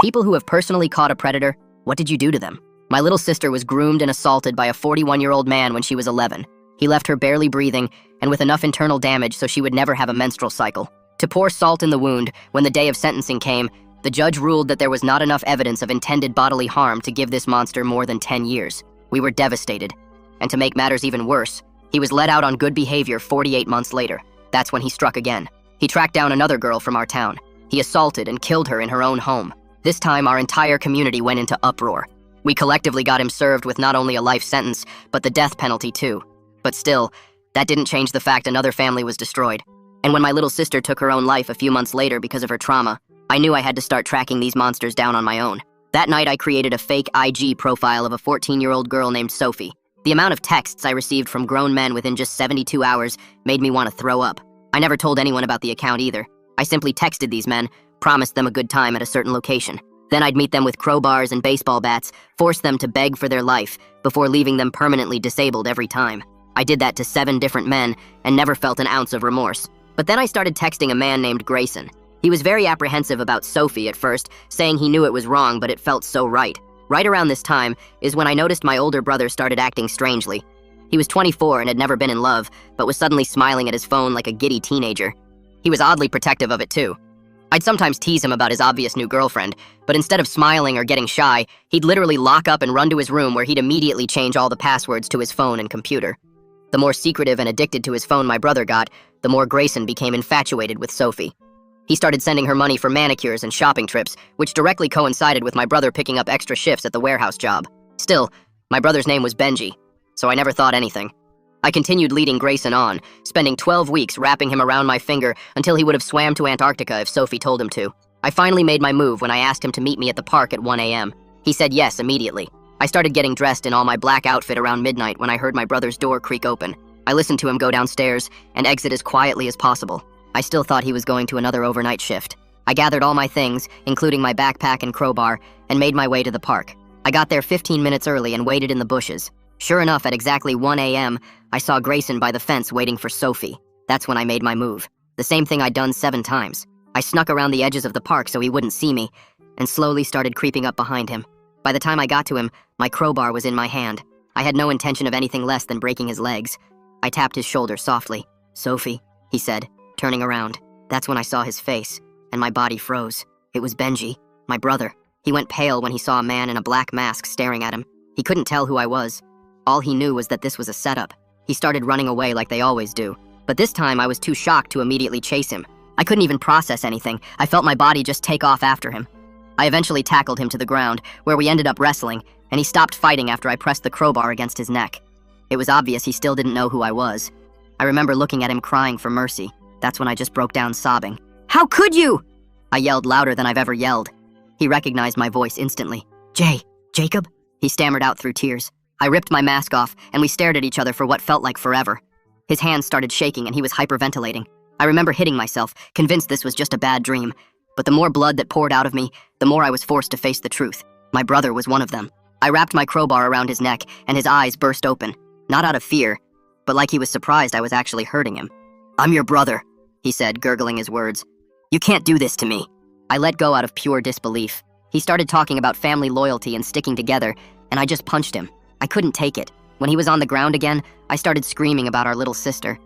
People who have personally caught a predator, what did you do to them? My little sister was groomed and assaulted by a 41-year-old man when she was 11. He left her barely breathing and with enough internal damage so she would never have a menstrual cycle. To pour salt in the wound, when the day of sentencing came, the judge ruled that there was not enough evidence of intended bodily harm to give this monster more than 10 years. We were devastated. And to make matters even worse, he was let out on good behavior 48 months later. That's when he struck again. He tracked down another girl from our town. He assaulted and killed her in her own home. This time, our entire community went into uproar. We collectively got him served with not only a life sentence, but the death penalty too. But still, that didn't change the fact another family was destroyed. And when my little sister took her own life a few months later because of her trauma, I knew I had to start tracking these monsters down on my own. That night, I created a fake IG profile of a 14-year-old girl named Sophie. The amount of texts I received from grown men within just 72 hours made me want to throw up. I never told anyone about the account either. I simply texted these men, promised them a good time at a certain location. Then I'd meet them with crowbars and baseball bats, force them to beg for their life, before leaving them permanently disabled every time. I did that to 7 different men and never felt an ounce of remorse. But then I started texting a man named Grayson. He was very apprehensive about Sophie at first, saying he knew it was wrong, but it felt so right. Right around this time is when I noticed my older brother started acting strangely. He was 24 and had never been in love, but was suddenly smiling at his phone like a giddy teenager. He was oddly protective of it too. I'd sometimes tease him about his obvious new girlfriend, but instead of smiling or getting shy, he'd literally lock up and run to his room where he'd immediately change all the passwords to his phone and computer. The more secretive and addicted to his phone my brother got, the more Grayson became infatuated with Sophie. He started sending her money for manicures and shopping trips, which directly coincided with my brother picking up extra shifts at the warehouse job. Still, my brother's name was Benji, so I never thought anything. I continued leading Grayson on, spending 12 weeks wrapping him around my finger until he would have swam to Antarctica if Sophie told him to. I finally made my move when I asked him to meet me at the park at 1 a.m. He said yes immediately. I started getting dressed in all my black outfit around midnight when I heard my brother's door creak open. I listened to him go downstairs and exit as quietly as possible. I still thought he was going to another overnight shift. I gathered all my things, including my backpack and crowbar, and made my way to the park. I got there 15 minutes early and waited in the bushes. Sure enough, at exactly 1 a.m., I saw Grayson by the fence waiting for Sophie. That's when I made my move. The same thing I'd done 7 times. I snuck around the edges of the park so he wouldn't see me, and slowly started creeping up behind him. By the time I got to him, my crowbar was in my hand. I had no intention of anything less than breaking his legs. I tapped his shoulder softly. "Sophie," he said, turning around. That's when I saw his face, and my body froze. It was Benji, my brother. He went pale when he saw a man in a black mask staring at him. He couldn't tell who I was. All he knew was that this was a setup. He started running away like they always do. But this time I was too shocked to immediately chase him. I couldn't even process anything. I felt my body just take off after him. I eventually tackled him to the ground, where we ended up wrestling, and he stopped fighting after I pressed the crowbar against his neck. It was obvious he still didn't know who I was. I remember looking at him crying for mercy. That's when I just broke down sobbing. "How could you?" I yelled louder than I've ever yelled. He recognized my voice instantly. Jacob?" He stammered out through tears. I ripped my mask off, and we stared at each other for what felt like forever. His hands started shaking, and he was hyperventilating. I remember hitting myself, convinced this was just a bad dream. But the more blood that poured out of me, the more I was forced to face the truth. My brother was one of them. I wrapped my crowbar around his neck, and his eyes burst open. Not out of fear, but like he was surprised I was actually hurting him. "I'm your brother," he said, gurgling his words. "You can't do this to me." I let go out of pure disbelief. He started talking about family loyalty and sticking together, and I just punched him. I couldn't take it. When he was on the ground again, I started screaming about our little sister.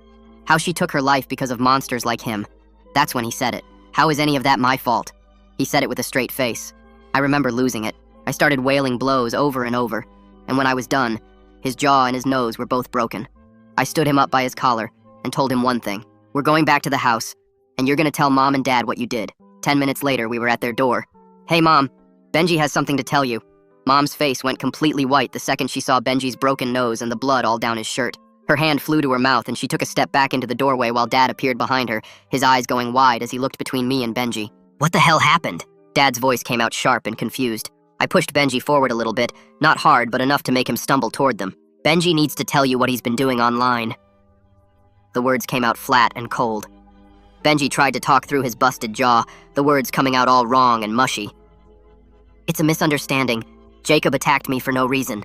How she took her life because of monsters like him. That's when he said it. "How is any of that my fault?" He said it with a straight face. I remember losing it. I started wailing blows over and over, and when I was done, his jaw and his nose were both broken. I stood him up by his collar and told him one thing. "We're going back to the house, and you're gonna tell Mom and Dad what you did." 10 minutes later, we were at their door. "Hey, Mom, Benji has something to tell you." Mom's face went completely white the second she saw Benji's broken nose and the blood all down his shirt. Her hand flew to her mouth, and she took a step back into the doorway while Dad appeared behind her, his eyes going wide as he looked between me and Benji. "What the hell happened?" Dad's voice came out sharp and confused. I pushed Benji forward a little bit, not hard, but enough to make him stumble toward them. "Benji needs to tell you what he's been doing online." The words came out flat and cold. Benji tried to talk through his busted jaw, the words coming out all wrong and mushy. "It's a misunderstanding. Jacob attacked me for no reason."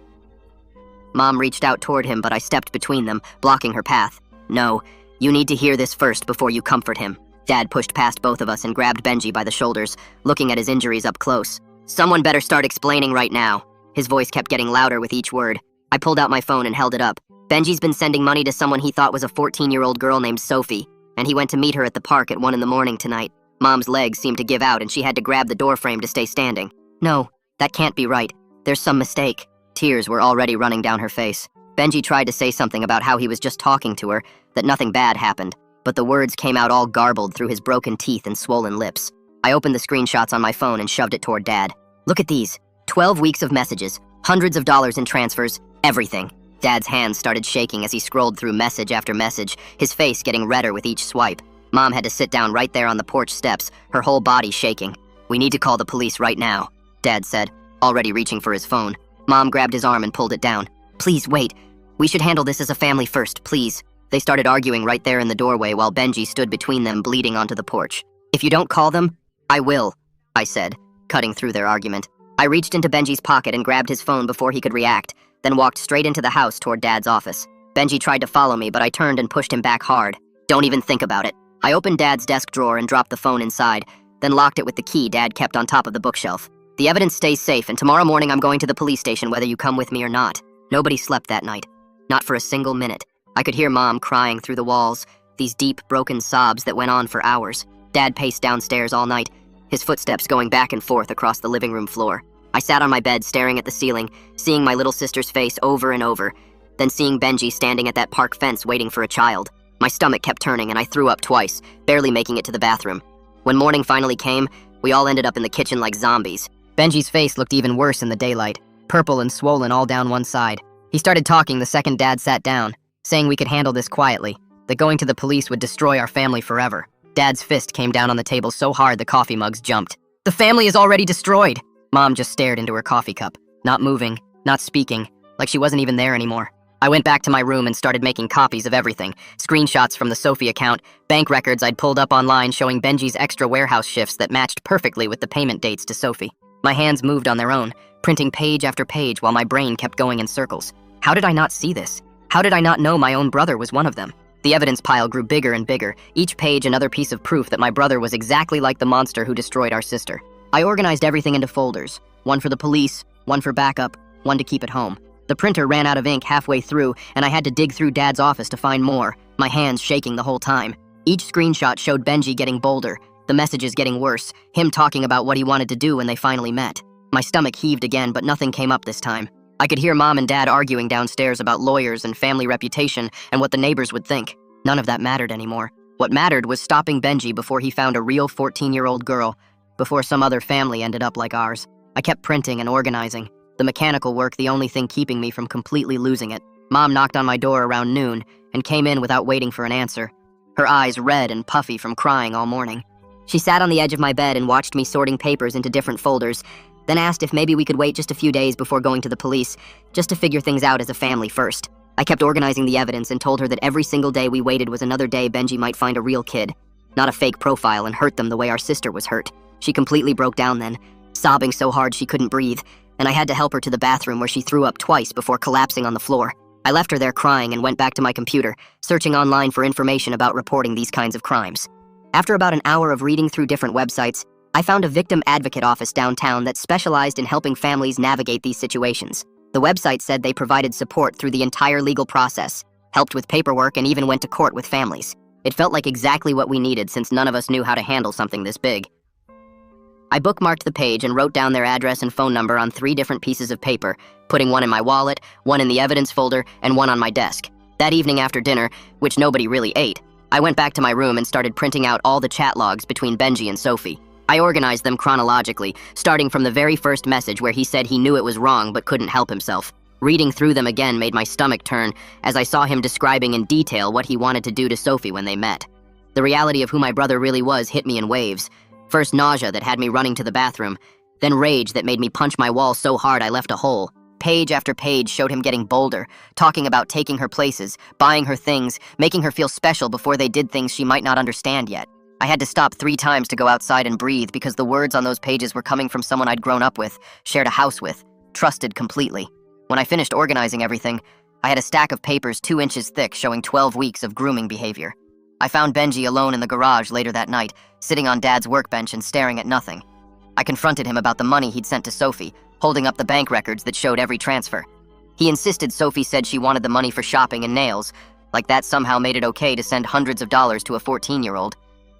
Mom reached out toward him, but I stepped between them, blocking her path. "No, you need to hear this first before you comfort him." Dad pushed past both of us and grabbed Benji by the shoulders, looking at his injuries up close. Someone better start explaining right now. His voice kept getting louder with each word. I pulled out my phone and held it up. Benji's been sending money to someone he thought was a 14-year-old girl named Sophie, and he went to meet her at the park at 1 in the morning tonight. Mom's legs seemed to give out and she had to grab the doorframe to stay standing. No, that can't be right. There's some mistake. Tears were already running down her face. Benji tried to say something about how he was just talking to her, that nothing bad happened, but the words came out all garbled through his broken teeth and swollen lips. I opened the screenshots on my phone and shoved it toward Dad. Look at these. 12 weeks of messages, hundreds of dollars in transfers, everything. Dad's hands started shaking as he scrolled through message after message, his face getting redder with each swipe. Mom had to sit down right there on the porch steps, her whole body shaking. "We need to call the police right now," Dad said, already reaching for his phone. Mom grabbed his arm and pulled it down. "Please wait. We should handle this as a family first, please." They started arguing right there in the doorway while Benji stood between them, bleeding onto the porch. "If you don't call them, I will," I said, cutting through their argument. I reached into Benji's pocket and grabbed his phone before he could react, then walked straight into the house toward Dad's office. Benji tried to follow me, but I turned and pushed him back hard. "Don't even think about it." I opened Dad's desk drawer and dropped the phone inside, then locked it with the key Dad kept on top of the bookshelf. "The evidence stays safe, and tomorrow morning I'm going to the police station whether you come with me or not." Nobody slept that night. Not for a single minute. I could hear Mom crying through the walls, these deep, broken sobs that went on for hours. Dad paced downstairs all night, his footsteps going back and forth across the living room floor. I sat on my bed staring at the ceiling, seeing my little sister's face over and over, then seeing Benji standing at that park fence waiting for a child. My stomach kept turning and I threw up twice, barely making it to the bathroom. When morning finally came, we all ended up in the kitchen like zombies. Benji's face looked even worse in the daylight, purple and swollen all down one side. He started talking the second Dad sat down, saying we could handle this quietly, that going to the police would destroy our family forever. Dad's fist came down on the table so hard the coffee mugs jumped. "The family is already destroyed!" Mom just stared into her coffee cup, not moving, not speaking, like she wasn't even there anymore. I went back to my room and started making copies of everything. Screenshots from the Sophie account, bank records I'd pulled up online showing Benji's extra warehouse shifts that matched perfectly with the payment dates to Sophie. My hands moved on their own, printing page after page while my brain kept going in circles. How did I not see this? How did I not know my own brother was one of them? The evidence pile grew bigger and bigger, each page another piece of proof that my brother was exactly like the monster who destroyed our sister. I organized everything into folders, one for the police, one for backup, one to keep at home. The printer ran out of ink halfway through, and I had to dig through Dad's office to find more, my hands shaking the whole time. Each screenshot showed Benji getting bolder, the messages getting worse, him talking about what he wanted to do when they finally met. My stomach heaved again, but nothing came up this time. I could hear Mom and Dad arguing downstairs about lawyers and family reputation and what the neighbors would think. None of that mattered anymore. What mattered was stopping Benji before he found a real 14-year-old girl, before some other family ended up like ours. I kept printing and organizing, the mechanical work the only thing keeping me from completely losing it. Mom knocked on my door around noon and came in without waiting for an answer, her eyes red and puffy from crying all morning. She sat on the edge of my bed and watched me sorting papers into different folders, then asked if maybe we could wait just a few days before going to the police, just to figure things out as a family first. I kept organizing the evidence and told her that every single day we waited was another day Benji might find a real kid, not a fake profile, and hurt them the way our sister was hurt. She completely broke down then, sobbing so hard she couldn't breathe, and I had to help her to the bathroom where she threw up twice before collapsing on the floor. I left her there crying and went back to my computer, searching online for information about reporting these kinds of crimes. After about an hour of reading through different websites, I found a victim advocate office downtown that specialized in helping families navigate these situations. The website said they provided support through the entire legal process, helped with paperwork, and even went to court with families. It felt like exactly what we needed since none of us knew how to handle something this big. I bookmarked the page and wrote down their address and phone number on 3 different pieces of paper, putting one in my wallet, one in the evidence folder, and one on my desk. That evening after dinner, which nobody really ate, I went back to my room and started printing out all the chat logs between Benji and Sophie. I organized them chronologically, starting from the very first message where he said he knew it was wrong but couldn't help himself. Reading through them again made my stomach turn as I saw him describing in detail what he wanted to do to Sophie when they met. The reality of who my brother really was hit me in waves. First nausea that had me running to the bathroom, then rage that made me punch my wall so hard I left a hole. Page after page showed him getting bolder, talking about taking her places, buying her things, making her feel special before they did things she might not understand yet. I had to stop 3 times to go outside and breathe because the words on those pages were coming from someone I'd grown up with, shared a house with, trusted completely. When I finished organizing everything, I had a stack of papers 2 inches thick showing 12 weeks of grooming behavior. I found Benji alone in the garage later that night, sitting on Dad's workbench and staring at nothing. I confronted him about the money he'd sent to Sophie, holding up the bank records that showed every transfer. He insisted Sophie said she wanted the money for shopping and nails, like that somehow made it okay to send hundreds of dollars to a 14-year-old.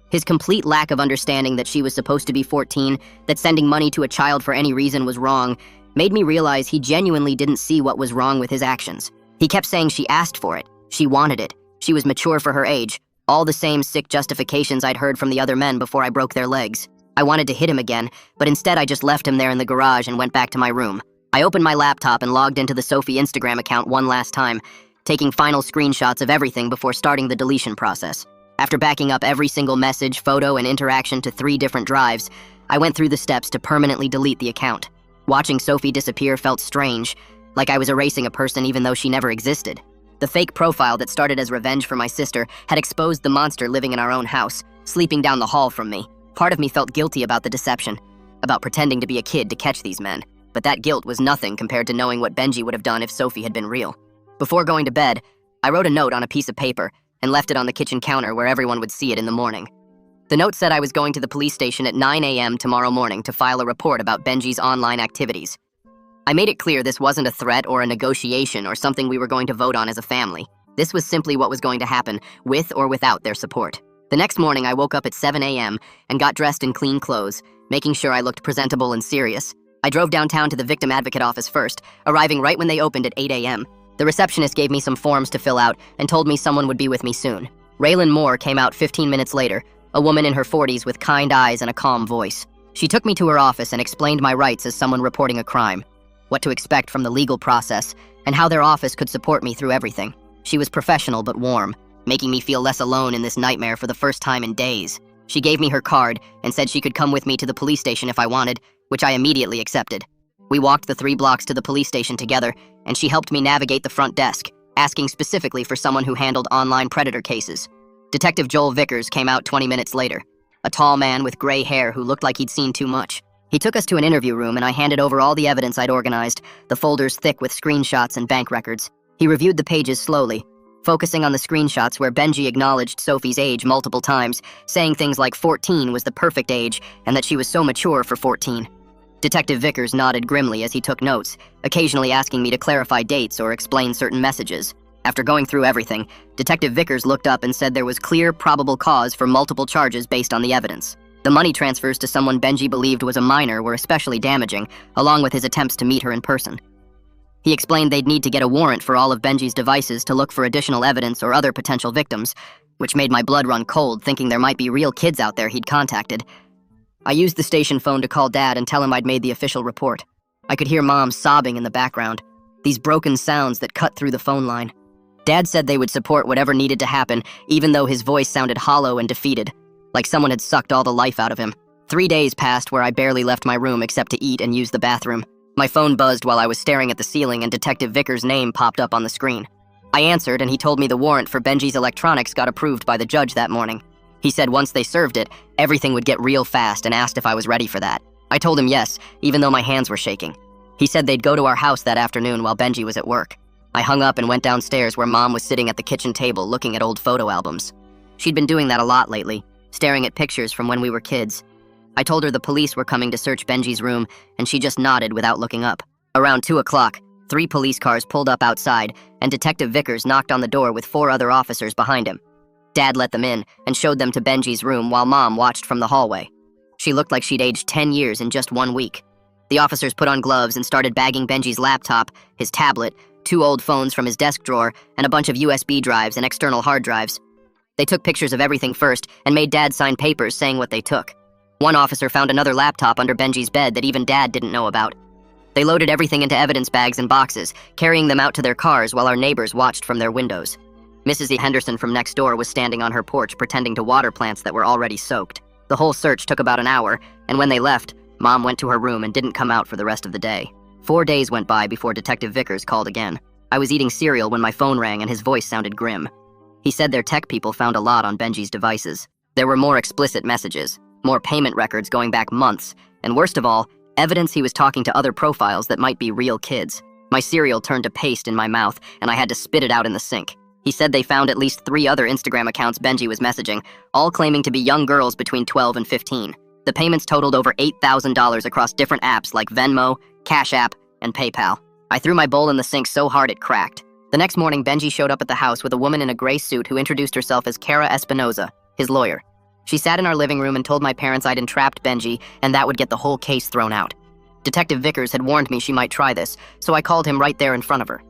His complete lack of understanding that she was supposed to be 14, that sending money to a child for any reason was wrong, made me realize he genuinely didn't see what was wrong with his actions. He kept saying she asked for it, she wanted it, she was mature for her age, all the same sick justifications I'd heard from the other men before I broke their legs. I wanted to hit him again, but instead I just left him there in the garage and went back to my room. I opened my laptop and logged into the Sophie Instagram account one last time, taking final screenshots of everything before starting the deletion process. After backing up every single message, photo, and interaction to 3 different drives, I went through the steps to permanently delete the account. Watching Sophie disappear felt strange, like I was erasing a person even though she never existed. The fake profile that started as revenge for my sister had exposed the monster living in our own house, sleeping down the hall from me. Part of me felt guilty about the deception, about pretending to be a kid to catch these men, but that guilt was nothing compared to knowing what Benji would have done if Sophie had been real. Before going to bed, I wrote a note on a piece of paper and left it on the kitchen counter where everyone would see it in the morning. The note said I was going to the police station at 9 a.m. tomorrow morning to file a report about Benji's online activities. I made it clear this wasn't a threat or a negotiation or something we were going to vote on as a family. This was simply what was going to happen, with or without their support. The next morning, I woke up at 7 a.m. and got dressed in clean clothes, making sure I looked presentable and serious. I drove downtown to the victim advocate office first, arriving right when they opened at 8 a.m. The receptionist gave me some forms to fill out and told me someone would be with me soon. Raylan Moore came out 15 minutes later, a woman in her 40s with kind eyes and a calm voice. She took me to her office and explained my rights as someone reporting a crime, what to expect from the legal process, and how their office could support me through everything. She was professional but warm, making me feel less alone in this nightmare for the first time in days. She gave me her card and said she could come with me to the police station if I wanted, which I immediately accepted. We walked the 3 blocks to the police station together, and she helped me navigate the front desk, asking specifically for someone who handled online predator cases. Detective Joel Vickers came out 20 minutes later, a tall man with gray hair who looked like he'd seen too much. He took us to an interview room and I handed over all the evidence I'd organized, the folders thick with screenshots and bank records. He reviewed the pages slowly, focusing on the screenshots where Benji acknowledged Sophie's age multiple times, saying things like 14 was the perfect age and that she was so mature for 14. Detective Vickers nodded grimly as he took notes, occasionally asking me to clarify dates or explain certain messages. After going through everything, Detective Vickers looked up and said there was clear, probable cause for multiple charges based on the evidence. The money transfers to someone Benji believed was a minor were especially damaging, along with his attempts to meet her in person. He explained they'd need to get a warrant for all of Benji's devices to look for additional evidence or other potential victims, which made my blood run cold thinking there might be real kids out there he'd contacted. I used the station phone to call Dad and tell him I'd made the official report. I could hear Mom sobbing in the background, these broken sounds that cut through the phone line. Dad said they would support whatever needed to happen, even though his voice sounded hollow and defeated, like someone had sucked all the life out of him. 3 days passed where I barely left my room except to eat and use the bathroom. My phone buzzed while I was staring at the ceiling and Detective Vickers' name popped up on the screen. I answered and he told me the warrant for Benji's electronics got approved by the judge that morning. He said once they served it, everything would get real fast and asked if I was ready for that. I told him yes, even though my hands were shaking. He said they'd go to our house that afternoon while Benji was at work. I hung up and went downstairs where Mom was sitting at the kitchen table looking at old photo albums. She'd been doing that a lot lately, staring at pictures from when we were kids. I told her the police were coming to search Benji's room, and she just nodded without looking up. Around 2 o'clock, 3 police cars pulled up outside, and Detective Vickers knocked on the door with 4 other officers behind him. Dad let them in and showed them to Benji's room while Mom watched from the hallway. She looked like she'd aged 10 years in just 1 week. The officers put on gloves and started bagging Benji's laptop, his tablet, 2 old phones from his desk drawer, and a bunch of USB drives and external hard drives. They took pictures of everything first and made Dad sign papers saying what they took. One officer found another laptop under Benji's bed that even Dad didn't know about. They loaded everything into evidence bags and boxes, carrying them out to their cars while our neighbors watched from their windows. Mrs. E. Henderson from next door was standing on her porch pretending to water plants that were already soaked. The whole search took about an hour, and when they left, Mom went to her room and didn't come out for the rest of the day. 4 days went by before Detective Vickers called again. I was eating cereal when my phone rang and his voice sounded grim. He said their tech people found a lot on Benji's devices. There were more explicit messages, more payment records going back months, and worst of all, evidence he was talking to other profiles that might be real kids. My cereal turned to paste in my mouth, and I had to spit it out in the sink. He said they found at least 3 other Instagram accounts Benji was messaging, all claiming to be young girls between 12 and 15. The payments totaled over $8,000 across different apps like Venmo, Cash App, and PayPal. I threw my bowl in the sink so hard it cracked. The next morning, Benji showed up at the house with a woman in a gray suit who introduced herself as Cara Espinoza, his lawyer. She sat in our living room and told my parents I'd entrapped Benji, and that would get the whole case thrown out. Detective Vickers had warned me she might try this, so I called him right there in front of her.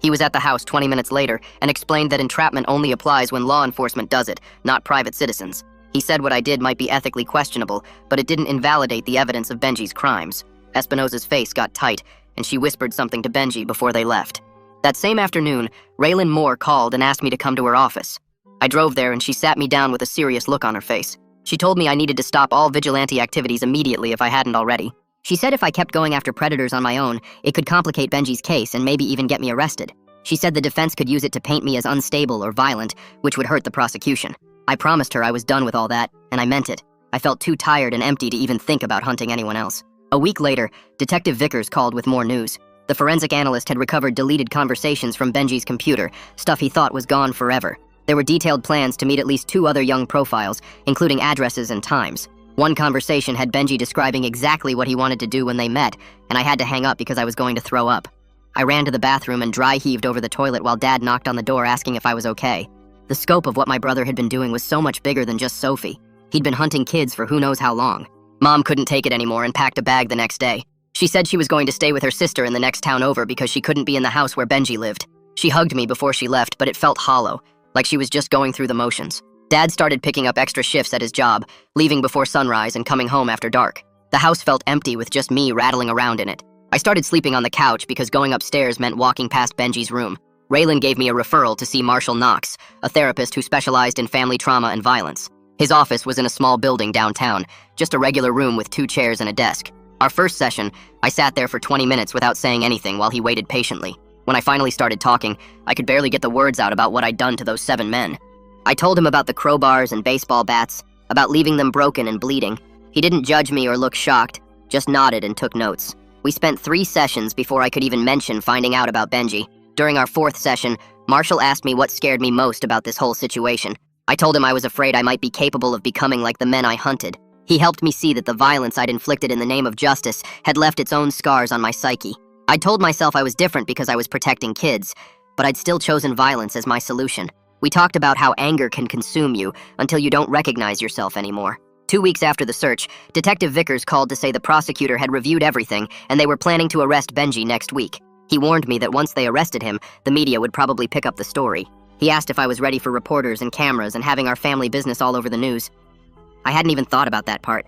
He was at the house 20 minutes later and explained that entrapment only applies when law enforcement does it, not private citizens. He said what I did might be ethically questionable, but it didn't invalidate the evidence of Benji's crimes. Espinoza's face got tight, and she whispered something to Benji before they left. That same afternoon, Raylan Moore called and asked me to come to her office. I drove there and she sat me down with a serious look on her face. She told me I needed to stop all vigilante activities immediately if I hadn't already. She said if I kept going after predators on my own, it could complicate Benji's case and maybe even get me arrested. She said the defense could use it to paint me as unstable or violent, which would hurt the prosecution. I promised her I was done with all that, and I meant it. I felt too tired and empty to even think about hunting anyone else. A week later, Detective Vickers called with more news. The forensic analyst had recovered deleted conversations from Benji's computer, stuff he thought was gone forever. There were detailed plans to meet at least 2 other young profiles, including addresses and times. One conversation had Benji describing exactly what he wanted to do when they met, and I had to hang up because I was going to throw up. I ran to the bathroom and dry-heaved over the toilet while Dad knocked on the door asking if I was okay. The scope of what my brother had been doing was so much bigger than just Sophie. He'd been hunting kids for who knows how long. Mom couldn't take it anymore and packed a bag the next day. She said she was going to stay with her sister in the next town over because she couldn't be in the house where Benji lived. She hugged me before she left, but it felt hollow, like she was just going through the motions. Dad started picking up extra shifts at his job, leaving before sunrise and coming home after dark. The house felt empty with just me rattling around in it. I started sleeping on the couch because going upstairs meant walking past Benji's room. Raylan gave me a referral to see Marshall Knox, a therapist who specialized in family trauma and violence. His office was in a small building downtown, just a regular room with 2 chairs and a desk. Our first session, I sat there for 20 minutes without saying anything while he waited patiently. When I finally started talking, I could barely get the words out about what I'd done to those 7 men. I told him about the crowbars and baseball bats, about leaving them broken and bleeding. He didn't judge me or look shocked, just nodded and took notes. We spent 3 sessions before I could even mention finding out about Benji. During our 4th session, Marshall asked me what scared me most about this whole situation. I told him I was afraid I might be capable of becoming like the men I hunted. He helped me see that the violence I'd inflicted in the name of justice had left its own scars on my psyche. I'd told myself I was different because I was protecting kids, but I'd still chosen violence as my solution. We talked about how anger can consume you until you don't recognize yourself anymore. 2 weeks after the search, Detective Vickers called to say the prosecutor had reviewed everything and they were planning to arrest Benji next week. He warned me that once they arrested him, the media would probably pick up the story. He asked if I was ready for reporters and cameras and having our family business all over the news. I hadn't even thought about that part.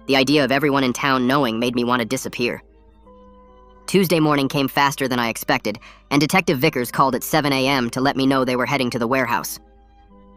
The idea of everyone in town knowing made me want to disappear. Tuesday morning came faster than I expected, and Detective Vickers called at 7 a.m. to let me know they were heading to the warehouse.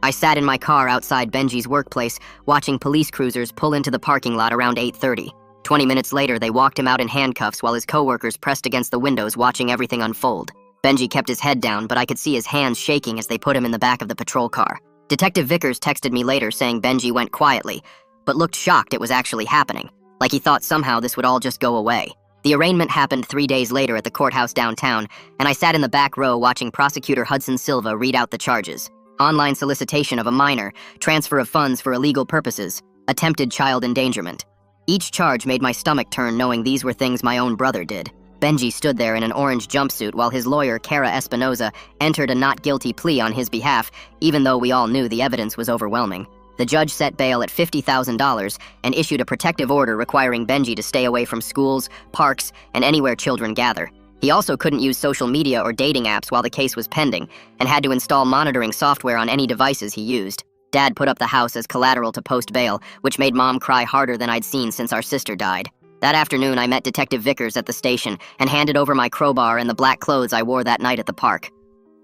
I sat in my car outside Benji's workplace, watching police cruisers pull into the parking lot around 8:30. 20 minutes later, they walked him out in handcuffs while his coworkers pressed against the windows watching everything unfold. Benji kept his head down, but I could see his hands shaking as they put him in the back of the patrol car. Detective Vickers texted me later saying Benji went quietly, but looked shocked it was actually happening, like he thought somehow this would all just go away. The arraignment happened 3 days later at the courthouse downtown, and I sat in the back row watching Prosecutor Hudson Silva read out the charges. Online solicitation of a minor, transfer of funds for illegal purposes, attempted child endangerment. Each charge made my stomach turn knowing these were things my own brother did. Benji stood there in an orange jumpsuit while his lawyer, Cara Espinoza, entered a not guilty plea on his behalf, even though we all knew the evidence was overwhelming. The judge set bail at $50,000 and issued a protective order requiring Benji to stay away from schools, parks, and anywhere children gather. He also couldn't use social media or dating apps while the case was pending, and had to install monitoring software on any devices he used. Dad put up the house as collateral to post bail, which made Mom cry harder than I'd seen since our sister died. That afternoon, I met Detective Vickers at the station and handed over my crowbar and the black clothes I wore that night at the park.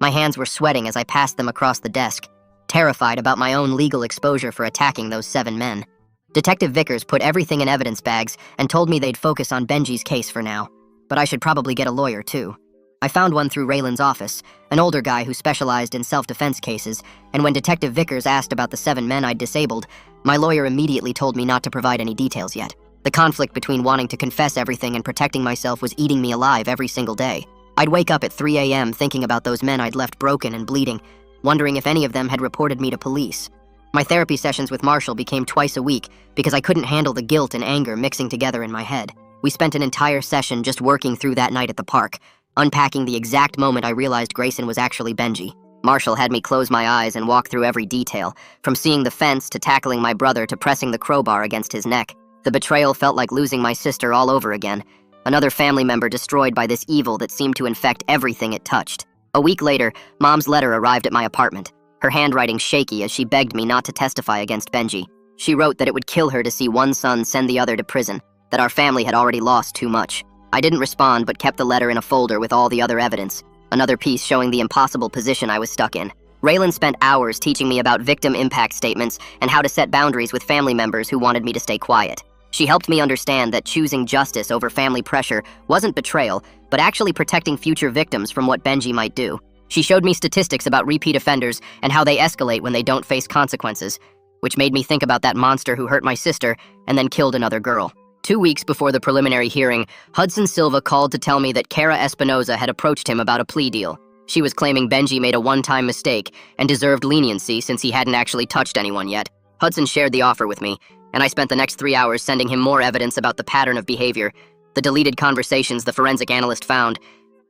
My hands were sweating as I passed them across the desk, terrified about my own legal exposure for attacking those 7 men. Detective Vickers put everything in evidence bags and told me they'd focus on Benji's case for now, but I should probably get a lawyer too. I found one through Raylan's office, an older guy who specialized in self-defense cases, and when Detective Vickers asked about the 7 men I'd disabled, my lawyer immediately told me not to provide any details yet. The conflict between wanting to confess everything and protecting myself was eating me alive every single day. I'd wake up at 3 a.m. thinking about those men I'd left broken and bleeding, wondering if any of them had reported me to police. My therapy sessions with Marshall became twice a week because I couldn't handle the guilt and anger mixing together in my head. We spent an entire session just working through that night at the park, unpacking the exact moment I realized Grayson was actually Benji. Marshall had me close my eyes and walk through every detail, from seeing the fence to tackling my brother to pressing the crowbar against his neck. The betrayal felt like losing my sister all over again, another family member destroyed by this evil that seemed to infect everything it touched. A week later, Mom's letter arrived at my apartment, her handwriting shaky as she begged me not to testify against Benji. She wrote that it would kill her to see one son send the other to prison, that our family had already lost too much. I didn't respond but kept the letter in a folder with all the other evidence, another piece showing the impossible position I was stuck in. Raylan spent hours teaching me about victim impact statements and how to set boundaries with family members who wanted me to stay quiet. She helped me understand that choosing justice over family pressure wasn't betrayal, but actually protecting future victims from what Benji might do. She showed me statistics about repeat offenders and how they escalate when they don't face consequences, which made me think about that monster who hurt my sister and then killed another girl. 2 weeks before the preliminary hearing, Hudson Silva called to tell me that Kara Espinoza had approached him about a plea deal. She was claiming Benji made a one-time mistake and deserved leniency since he hadn't actually touched anyone yet. Hudson shared the offer with me, and I spent the next 3 hours sending him more evidence about the pattern of behavior, the deleted conversations the forensic analyst found,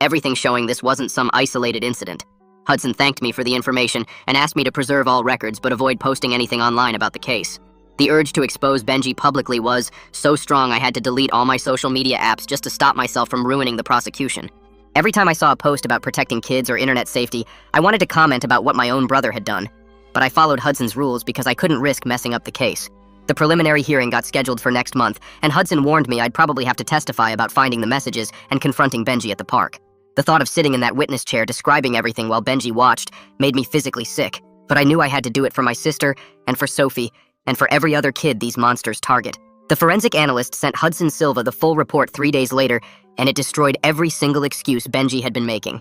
everything showing this wasn't some isolated incident. Hudson thanked me for the information and asked me to preserve all records but avoid posting anything online about the case. The urge to expose Benji publicly was so strong I had to delete all my social media apps just to stop myself from ruining the prosecution. Every time I saw a post about protecting kids or internet safety, I wanted to comment about what my own brother had done. But I followed Hudson's rules because I couldn't risk messing up the case. The preliminary hearing got scheduled for next month, and Hudson warned me I'd probably have to testify about finding the messages and confronting Benji at the park. The thought of sitting in that witness chair describing everything while Benji watched made me physically sick, but I knew I had to do it for my sister and for Sophie, and for every other kid these monsters target. The forensic analyst sent Hudson Silva the full report 3 days later, and it destroyed every single excuse Benji had been making.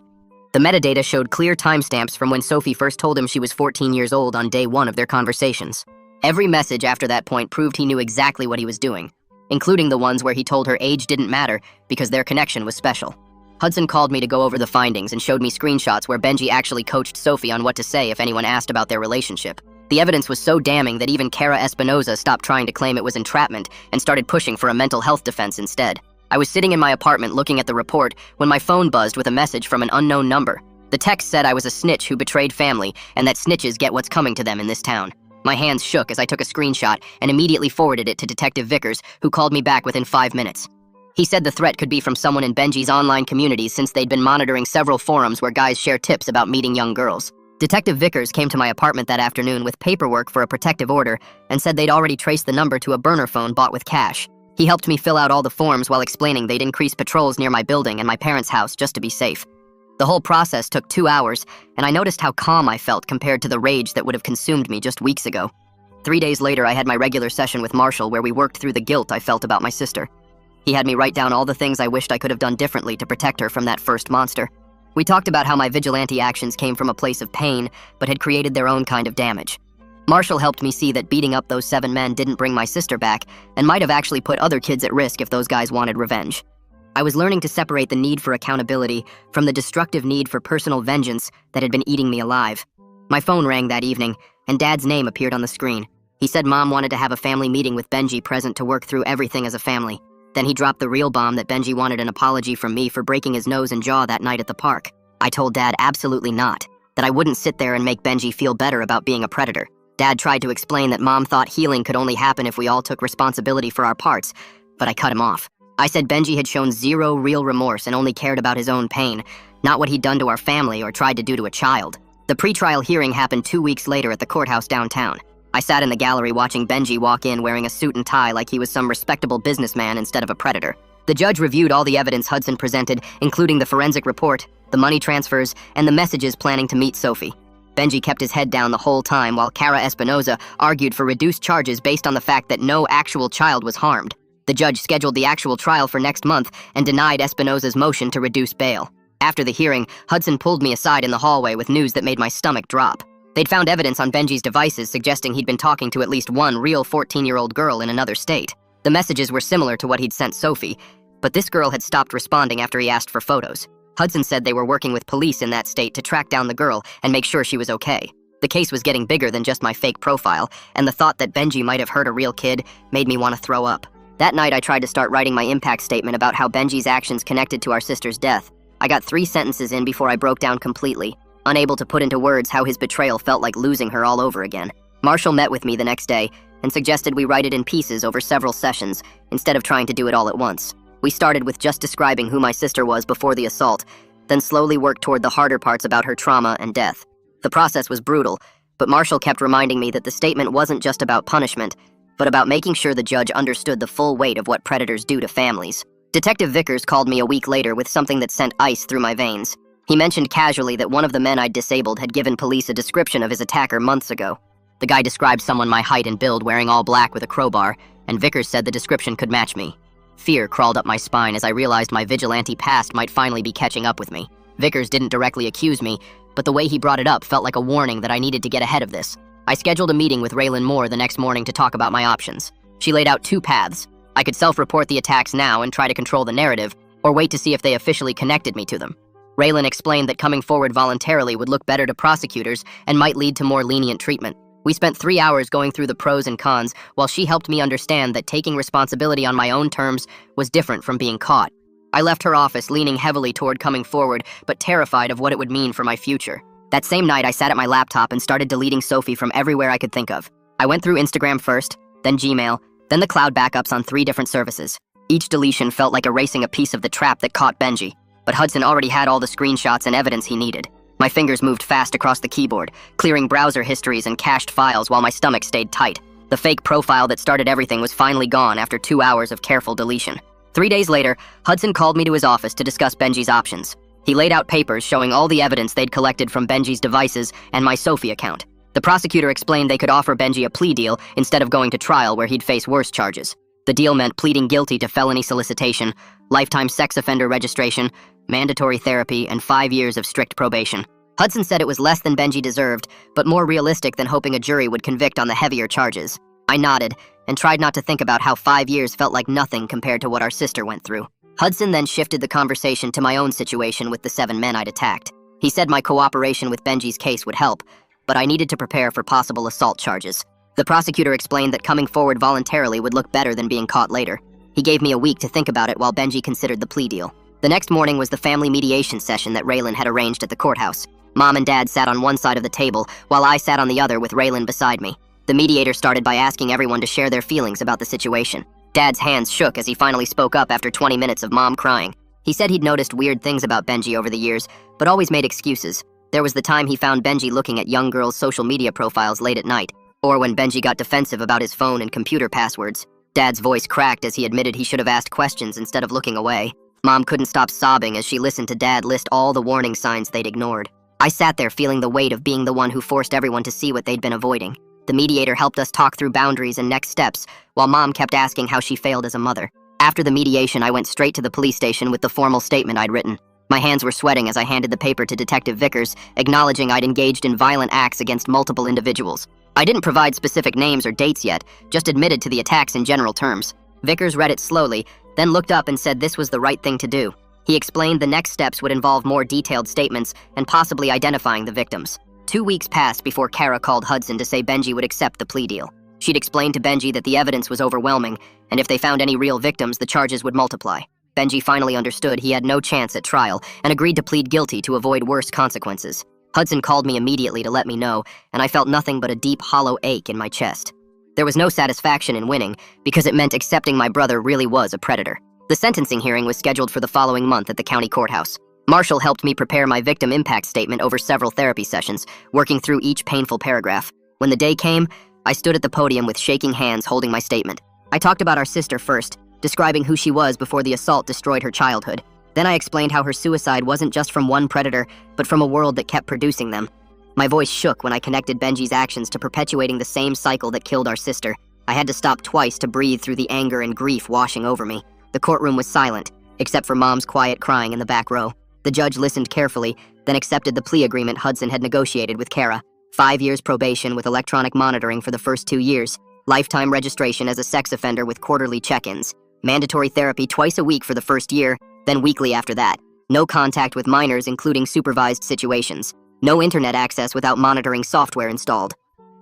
The metadata showed clear timestamps from when Sophie first told him she was 14 years old on day 1 of their conversations. Every message after that point proved he knew exactly what he was doing, including the ones where he told her age didn't matter because their connection was special. Hudson called me to go over the findings and showed me screenshots where Benji actually coached Sophie on what to say if anyone asked about their relationship. The evidence was so damning that even Kara Espinoza stopped trying to claim it was entrapment and started pushing for a mental health defense instead. I was sitting in my apartment looking at the report when my phone buzzed with a message from an unknown number. The text said I was a snitch who betrayed family and that snitches get what's coming to them in this town. My hands shook as I took a screenshot and immediately forwarded it to Detective Vickers, who called me back within 5 minutes. He said the threat could be from someone in Benji's online community since they'd been monitoring several forums where guys share tips about meeting young girls. Detective Vickers came to my apartment that afternoon with paperwork for a protective order and said they'd already traced the number to a burner phone bought with cash. He helped me fill out all the forms while explaining they'd increase patrols near my building and my parents' house just to be safe. The whole process took 2 hours, and I noticed how calm I felt compared to the rage that would have consumed me just weeks ago. 3 days later, I had my regular session with Marshall where we worked through the guilt I felt about my sister. He had me write down all the things I wished I could have done differently to protect her from that first monster. We talked about how my vigilante actions came from a place of pain, but had created their own kind of damage. Marshall helped me see that beating up those 7 men didn't bring my sister back, and might have actually put other kids at risk if those guys wanted revenge. I was learning to separate the need for accountability from the destructive need for personal vengeance that had been eating me alive. My phone rang that evening, and Dad's name appeared on the screen. He said Mom wanted to have a family meeting with Benji present to work through everything as a family. Then he dropped the real bomb that Benji wanted an apology from me for breaking his nose and jaw that night at the park. I told Dad absolutely not, that I wouldn't sit there and make Benji feel better about being a predator. Dad tried to explain that Mom thought healing could only happen if we all took responsibility for our parts, but I cut him off. I said Benji had shown zero real remorse and only cared about his own pain, not what he'd done to our family or tried to do to a child. The pretrial hearing happened 2 weeks later at the courthouse downtown. I sat in the gallery watching Benji walk in wearing a suit and tie like he was some respectable businessman instead of a predator. The judge reviewed all the evidence Hudson presented, including the forensic report, the money transfers, and the messages planning to meet Sophie. Benji kept his head down the whole time while Kara Espinoza argued for reduced charges based on the fact that no actual child was harmed. The judge scheduled the actual trial for next month and denied Espinoza's motion to reduce bail. After the hearing, Hudson pulled me aside in the hallway with news that made my stomach drop. They'd found evidence on Benji's devices suggesting he'd been talking to at least one real 14-year-old girl in another state. The messages were similar to what he'd sent Sophie, but this girl had stopped responding after he asked for photos. Hudson said they were working with police in that state to track down the girl and make sure she was okay. The case was getting bigger than just my fake profile, and the thought that Benji might have hurt a real kid made me want to throw up. That night, I tried to start writing my impact statement about how Benji's actions connected to our sister's death. I got 3 sentences in before I broke down completely, unable to put into words how his betrayal felt like losing her all over again. Marshall met with me the next day and suggested we write it in pieces over several sessions instead of trying to do it all at once. We started with just describing who my sister was before the assault, then slowly worked toward the harder parts about her trauma and death. The process was brutal, but Marshall kept reminding me that the statement wasn't just about punishment, but about making sure the judge understood the full weight of what predators do to families. Detective Vickers called me a week later with something that sent ice through my veins. He mentioned casually that one of the men I'd disabled had given police a description of his attacker months ago. The guy described someone my height and build wearing all black with a crowbar, and Vickers said the description could match me. Fear crawled up my spine as I realized my vigilante past might finally be catching up with me. Vickers didn't directly accuse me, but the way he brought it up felt like a warning that I needed to get ahead of this. I scheduled a meeting with Raylan Moore the next morning to talk about my options. She laid out 2 paths. I could self-report the attacks now and try to control the narrative, or wait to see if they officially connected me to them. Raylan explained that coming forward voluntarily would look better to prosecutors and might lead to more lenient treatment. We spent 3 hours going through the pros and cons, while she helped me understand that taking responsibility on my own terms was different from being caught. I left her office leaning heavily toward coming forward, but terrified of what it would mean for my future. That same night, I sat at my laptop and started deleting Sophie from everywhere I could think of. I went through Instagram first, then Gmail, then the cloud backups on 3 different services. Each deletion felt like erasing a piece of the trap that caught Benji, but Hudson already had all the screenshots and evidence he needed. My fingers moved fast across the keyboard, clearing browser histories and cached files while my stomach stayed tight. The fake profile that started everything was finally gone after 2 hours of careful deletion. 3 days later, Hudson called me to his office to discuss Benji's options. He laid out papers showing all the evidence they'd collected from Benji's devices and my Sophie account. The prosecutor explained they could offer Benji a plea deal instead of going to trial where he'd face worse charges. The deal meant pleading guilty to felony solicitation, lifetime sex offender registration, mandatory therapy, and 5 years of strict probation. Hudson said it was less than Benji deserved, but more realistic than hoping a jury would convict on the heavier charges. I nodded and tried not to think about how 5 years felt like nothing compared to what our sister went through. Hudson then shifted the conversation to my own situation with the 7 men I'd attacked. He said my cooperation with Benji's case would help, but I needed to prepare for possible assault charges. The prosecutor explained that coming forward voluntarily would look better than being caught later. He gave me a week to think about it while Benji considered the plea deal. The next morning was the family mediation session that Raylan had arranged at the courthouse. Mom and Dad sat on one side of the table, while I sat on the other with Raylan beside me. The mediator started by asking everyone to share their feelings about the situation. Dad's hands shook as he finally spoke up after 20 minutes of Mom crying. He said he'd noticed weird things about Benji over the years, but always made excuses. There was the time he found Benji looking at young girls' social media profiles late at night, or when Benji got defensive about his phone and computer passwords. Dad's voice cracked as he admitted he should have asked questions instead of looking away. Mom couldn't stop sobbing as she listened to Dad list all the warning signs they'd ignored. I sat there feeling the weight of being the one who forced everyone to see what they'd been avoiding. The mediator helped us talk through boundaries and next steps, while Mom kept asking how she failed as a mother. After the mediation, I went straight to the police station with the formal statement I'd written. My hands were sweating as I handed the paper to Detective Vickers, acknowledging I'd engaged in violent acts against multiple individuals. I didn't provide specific names or dates yet, just admitted to the attacks in general terms. Vickers read it slowly, then looked up and said this was the right thing to do. He explained the next steps would involve more detailed statements and possibly identifying the victims. 2 weeks passed before Kara called Hudson to say Benji would accept the plea deal. She'd explained to Benji that the evidence was overwhelming, and if they found any real victims, the charges would multiply. Benji finally understood he had no chance at trial and agreed to plead guilty to avoid worse consequences. Hudson called me immediately to let me know, and I felt nothing but a deep, hollow ache in my chest. There was no satisfaction in winning, because it meant accepting my brother really was a predator. The sentencing hearing was scheduled for the following month at the county courthouse. Marshall helped me prepare my victim impact statement over several therapy sessions, working through each painful paragraph. When the day came, I stood at the podium with shaking hands holding my statement. I talked about our sister first, describing who she was before the assault destroyed her childhood. Then I explained how her suicide wasn't just from one predator, but from a world that kept producing them. My voice shook when I connected Benji's actions to perpetuating the same cycle that killed our sister. I had to stop twice to breathe through the anger and grief washing over me. The courtroom was silent, except for Mom's quiet crying in the back row. The judge listened carefully, then accepted the plea agreement Hudson had negotiated with Kara. 5 years probation with electronic monitoring for the first 2 years, lifetime registration as a sex offender with quarterly check-ins, mandatory therapy twice a week for the first year, then weekly after that, no contact with minors including supervised situations. No internet access without monitoring software installed.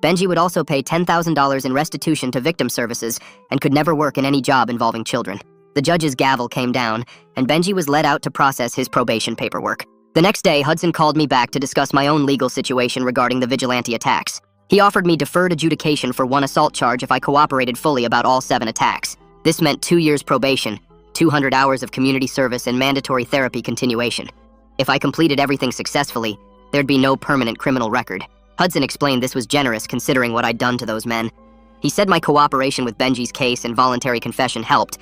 Benji would also pay $10,000 in restitution to victim services and could never work in any job involving children. The judge's gavel came down, and Benji was let out to process his probation paperwork. The next day, Hudson called me back to discuss my own legal situation regarding the vigilante attacks. He offered me deferred adjudication for one assault charge if I cooperated fully about all 7 attacks. This meant 2 years probation, 200 hours of community service, and mandatory therapy continuation. If I completed everything successfully, there'd be no permanent criminal record. Hudson explained this was generous considering what I'd done to those men. He said my cooperation with Benji's case and voluntary confession helped,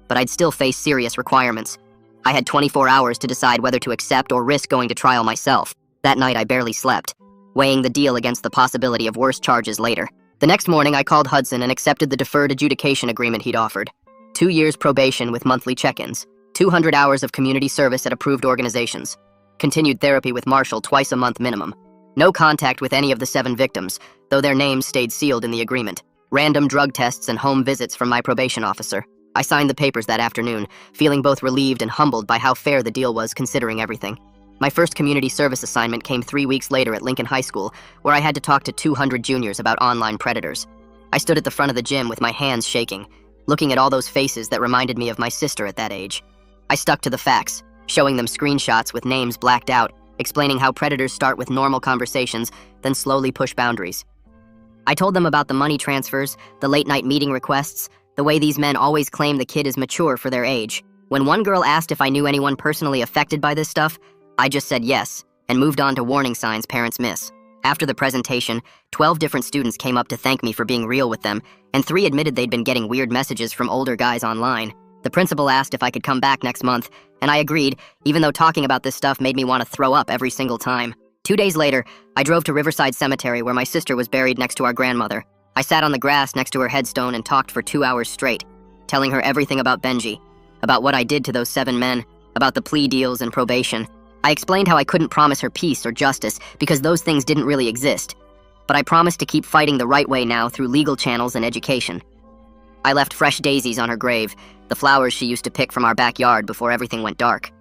but I'd still face serious requirements. I had 24 hours to decide whether to accept or risk going to trial myself. That night I barely slept, weighing the deal against the possibility of worse charges later. The next morning I called Hudson and accepted the deferred adjudication agreement he'd offered. 2 years probation with monthly check-ins, 200 hours of community service at approved organizations, continued therapy with Marshall twice a month minimum, no contact with any of the 7 victims, though their names stayed sealed in the agreement, random drug tests and home visits from my probation officer. I signed the papers that afternoon, feeling both relieved and humbled by how fair the deal was considering everything. My first community service assignment came 3 weeks later at Lincoln High School, where I had to talk to 200 juniors about online predators. I stood at the front of the gym with my hands shaking, looking at all those faces that reminded me of my sister at that age. I stuck to the facts, showing them screenshots with names blacked out, explaining how predators start with normal conversations, then slowly push boundaries. I told them about the money transfers, the late-night meeting requests, the way these men always claim the kid is mature for their age. When one girl asked if I knew anyone personally affected by this stuff, I just said yes, and moved on to warning signs parents miss. After the presentation, 12 different students came up to thank me for being real with them, and 3 admitted they'd been getting weird messages from older guys online. The principal asked if I could come back next month, and I agreed, even though talking about this stuff made me want to throw up every single time. 2 days later, I drove to Riverside Cemetery where my sister was buried next to our grandmother. I sat on the grass next to her headstone and talked for 2 hours straight, telling her everything about Benji, about what I did to those 7 men, about the plea deals and probation. I explained how I couldn't promise her peace or justice because those things didn't really exist, but I promised to keep fighting the right way now through legal channels and education. I left fresh daisies on her grave, the flowers she used to pick from our backyard before everything went dark.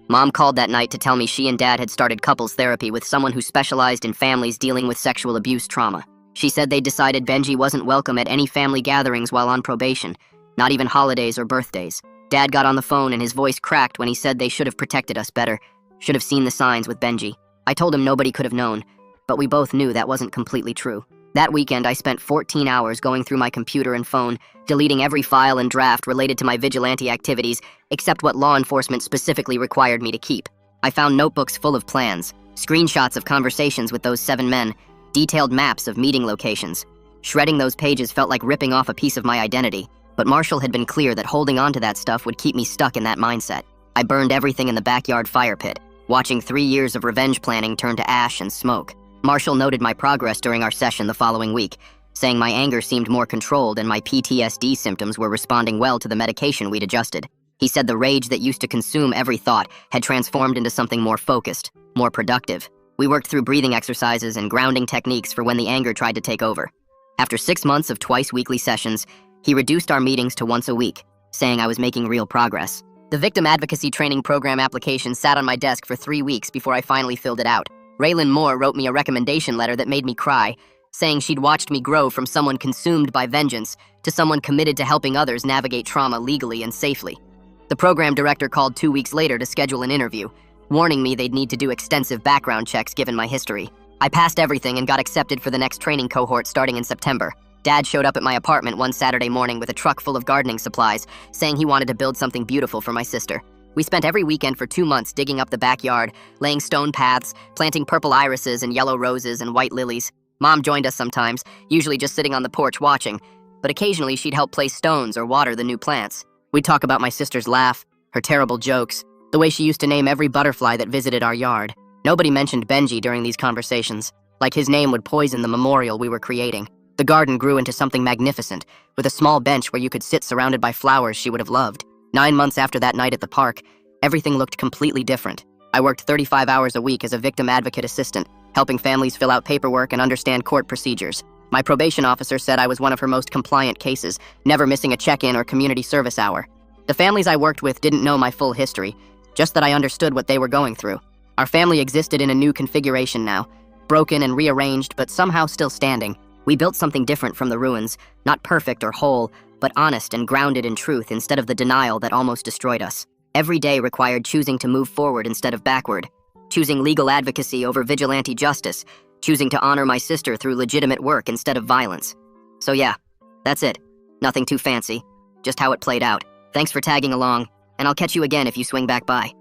Mom called that night to tell me she and Dad had started couples therapy with someone who specialized in families dealing with sexual abuse trauma. She said they decided Benji wasn't welcome at any family gatherings while on probation, not even holidays or birthdays. Dad got on the phone and his voice cracked when he said they should have protected us better, should have seen the signs with Benji. I told him nobody could have known, but we both knew that wasn't completely true. That weekend, I spent 14 hours going through my computer and phone, deleting every file and draft related to my vigilante activities, except what law enforcement specifically required me to keep. I found notebooks full of plans, screenshots of conversations with those 7 men, detailed maps of meeting locations. Shredding those pages felt like ripping off a piece of my identity, but Marshall had been clear that holding on to that stuff would keep me stuck in that mindset. I burned everything in the backyard fire pit, watching 3 years of revenge planning turn to ash and smoke. Marshall noted my progress during our session the following week, saying my anger seemed more controlled and my PTSD symptoms were responding well to the medication we'd adjusted. He said the rage that used to consume every thought had transformed into something more focused, more productive. We worked through breathing exercises and grounding techniques for when the anger tried to take over. After 6 months of twice-weekly sessions, he reduced our meetings to once a week, saying I was making real progress. The Victim Advocacy Training Program application sat on my desk for 3 weeks before I finally filled it out. Raylan Moore wrote me a recommendation letter that made me cry, saying she'd watched me grow from someone consumed by vengeance to someone committed to helping others navigate trauma legally and safely. The program director called 2 weeks later to schedule an interview, warning me they'd need to do extensive background checks given my history. I passed everything and got accepted for the next training cohort starting in September. Dad showed up at my apartment one Saturday morning with a truck full of gardening supplies, saying he wanted to build something beautiful for my sister. We spent every weekend for 2 months digging up the backyard, laying stone paths, planting purple irises and yellow roses and white lilies. Mom joined us sometimes, usually just sitting on the porch watching, but occasionally she'd help place stones or water the new plants. We'd talk about my sister's laugh, her terrible jokes, the way she used to name every butterfly that visited our yard. Nobody mentioned Benji during these conversations, like his name would poison the memorial we were creating. The garden grew into something magnificent, with a small bench where you could sit surrounded by flowers she would have loved. 9 months after that night at the park, everything looked completely different. I worked 35 hours a week as a victim advocate assistant, helping families fill out paperwork and understand court procedures. My probation officer said I was one of her most compliant cases, never missing a check-in or community service hour. The families I worked with didn't know my full history, just that I understood what they were going through. Our family existed in a new configuration now, broken and rearranged, but somehow still standing. We built something different from the ruins, not perfect or whole, but honest and grounded in truth instead of the denial that almost destroyed us. Every day required choosing to move forward instead of backward, choosing legal advocacy over vigilante justice, choosing to honor my sister through legitimate work instead of violence. So yeah, that's it. Nothing too fancy, just how it played out. Thanks for tagging along, and I'll catch you again if you swing back by.